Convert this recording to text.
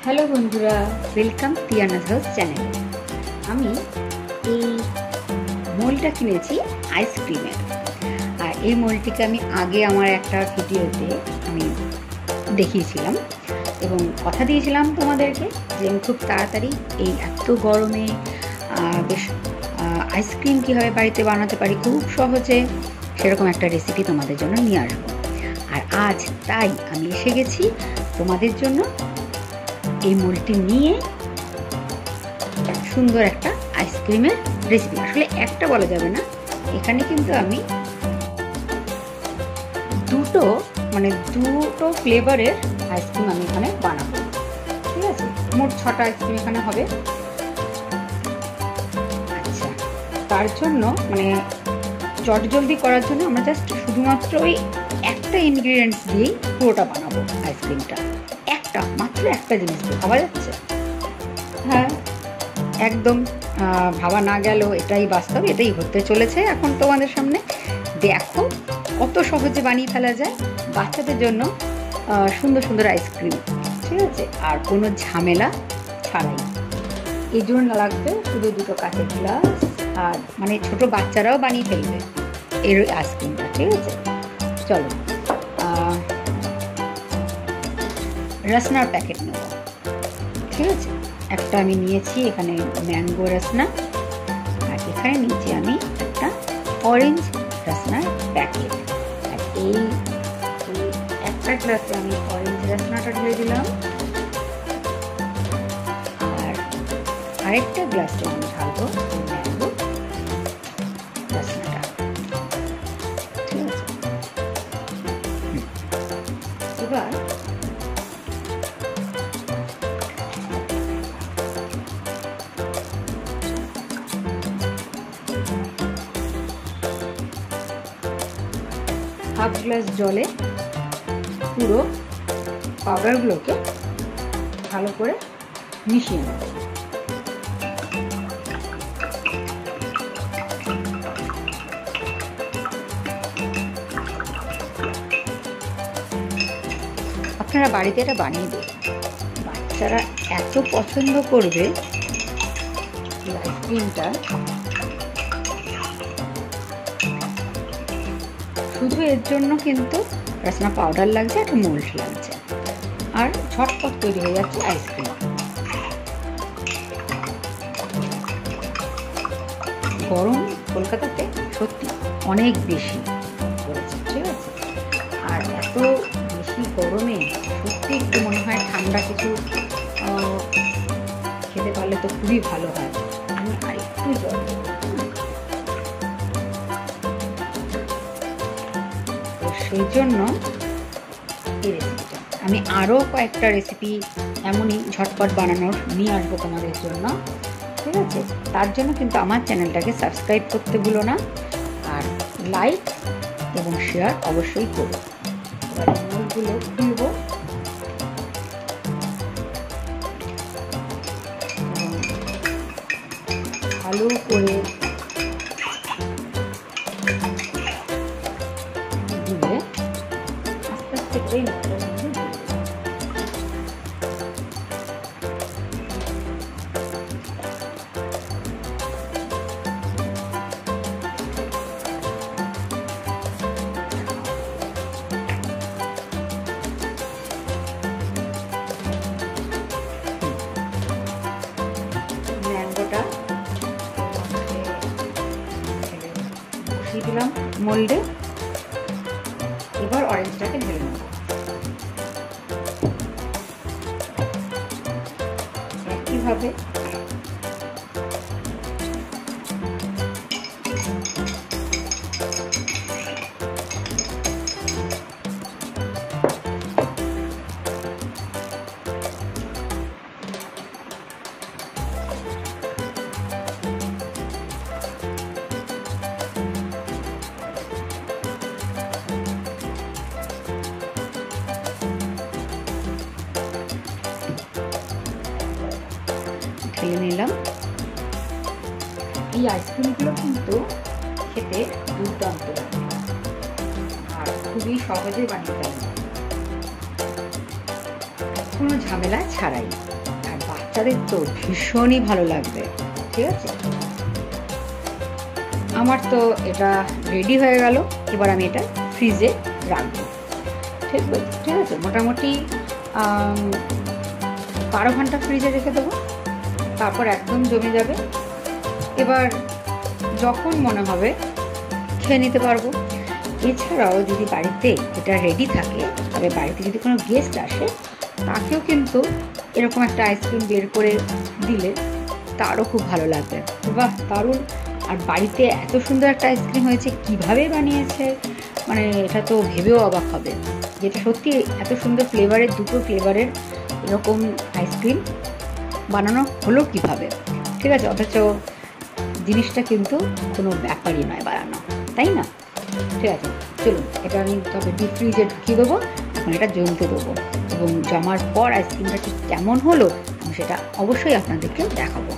Hello বন্ধুরা, welcome তিয়ানাস house চ্যানেলে। আমি এই মোলটা কিনেছি আইসক্রিমের। আর এই মোলটিকে আমি আগে আমার একটা ভিডিওতে আমি দেখিয়েছিলাম এবং কথা দিয়েছিলাম তোমাদেরকে যে আমি খুব তাড়াতাড়ি এই এত গরমে বেশ আইসক্রিম কীভাবে বাড়িতে বানাতে পারি খুব সহজে, সেরকম একটা রেসিপি তোমাদের জন্য নিয়ে আসবো। আর আজ তাই আমি এসে গেছি তোমাদের জন্য এই মোলটি নিয়ে সুন্দর একটা আইসক্রিমের রেসিপি। আসলে একটা বলা যাবে না, এখানে কিন্তু আমি দুটো ফ্লেভারের আইসক্রিম আমি এখানে বানাবো। ঠিক আছে, মোট 6টা আইসক্রিম এখানে হবে। আচ্ছা, তার জন্য চটজলদি করার জন্য আমরা জাস্ট শুধুমাত্র ওই একটা ইনগ্রিডিয়েন্টস দিয়েই পুরোটা বানাবো আইসক্রিমটা। মাত্র একটা জিনিস দিয়ে ভাবা যাচ্ছে। হ্যাঁ, একদম ভাবা না গেল, এটাই বাস্তব, এটাই হতে চলেছে এখন তোমাদের সামনে। দেখো কত সহজে বানিয়ে ফেলা যায় বাচ্চাদের জন্য সুন্দর সুন্দর আইসক্রিম। ঠিক আছে, আর কোনো ঝামেলা ছাড়াই। এই জন্য লাগবে শুধু দুটো কাঁচের গ্লাস, আর ছোট বাচ্চারাও বানিয়ে ফেলবে এর আইসক্রিমটা। ঠিক আছে, চলো রসনার প্যাকেট নেব। ঠিক আছে, একটা আমি নিয়েছি এখানে ম্যাঙ্গো রসনা, আর এখানে নিয়েছি আমি একটা অরেঞ্জ রসনার প্যাকেট। আর এই একটা গ্লাসে আমি অরেঞ্জ রসনাটা ঢেলে দিলাম, আর আরেকটা গ্লাসে আমি ঢালবো ম্যাঙ্গো রসনাটা। ঠিক আছে, এবার হাফ গ্লাস জলে পুরো পাউডারগুলোকে ভালো করে মিশিয়ে নেব। আপনারা বাড়িতে এটা বানিয়ে দেবেন, বাচ্চারা এত পছন্দ করবে এই আইসক্রিমটা। শুধু এর জন্য কিন্তু রসনা পাউডার লাগছে, একটা মোল্ড লাগছে, আর ঝটপট তৈরি হয়ে যাচ্ছে আইসক্রিম। গরম কলকাতাতে সত্যি অনেক বেশি পড়েছে। ঠিক আছে, আর এত বেশি গরমে সত্যি একটু মনে হয় ঠান্ডা কিছু খেতে পারলে তো খুবই ভালো হয়। আমি আরেকটু জল, সেই জন্য এই রেসিপিটা আমি আরও কয়েকটা রেসিপি এমনই ঝটপট বানানোর নিয়ে আসবো তোমাদের জন্য। ঠিক আছে, তার জন্য কিন্তু আমার চ্যানেলটাকে সাবস্ক্রাইব করতে ভুলো না, আর লাইক এবং শেয়ার অবশ্যই করো। এবার মোলগুলো খুলবো, ভালো করে ম্যাঙ্গোটা বসিয়ে দিলাম মোল্ডে। এবার অরেঞ্জটাকে ঢেলে নেব। একইভাবে ঢেলে নিলাম। এই আইসক্রিমগুলো কিন্তু খেতে দুর্দান্ত লাগে আর খুবই সহজে বানিয়ে ফেলা যায়। কোনো ঝামেলা ছাড়াই। আর বাচ্চাদের তো ভীষণই ভালো লাগবে। ঠিক আছে, আমার তো এটা রেডি হয়ে গেল। এবার আমি এটা ফ্রিজে রাখবো। ঠিক আছে, মোটামুটি 12 ঘন্টা ফ্রিজে রেখে দেবো, তারপর একদম জমে যাবে। এবার যখন মনে হবে খেয়ে নিতে পারবো। এছাড়াও যদি বাড়িতে এটা রেডি থাকে, তবে বাড়িতে যদি কোনো গেস্ট আসে তাকেও কিন্তু এরকম একটা আইসক্রিম বের করে দিলে তারও খুব ভালো লাগবে। বাহ, দারুণ! আর বাড়িতে এত সুন্দর একটা আইসক্রিম হয়েছে, কিভাবে বানিয়েছে মানে এটা তো ভেবেও অবাক হবে, যেটা সত্যি এত সুন্দর ফ্লেভারের, দুটো ফ্লেভারের এরকম আইসক্রিম বানানো হলো কিভাবে। ঠিক আছে, অথচ জিনিসটা কিন্তু কোনো ব্যাপারই নয় বানানো, তাই না? ঠিক আছে, চলুন এটা আমি তবে ডিপ ফ্রিজে ঢুকিয়ে দেবো। এখন এটা জমতে দেবো, এবং জমার পর আইসক্রিমটা ঠিক কেমন হলো আমি সেটা অবশ্যই আপনাদেরকে দেখাবো।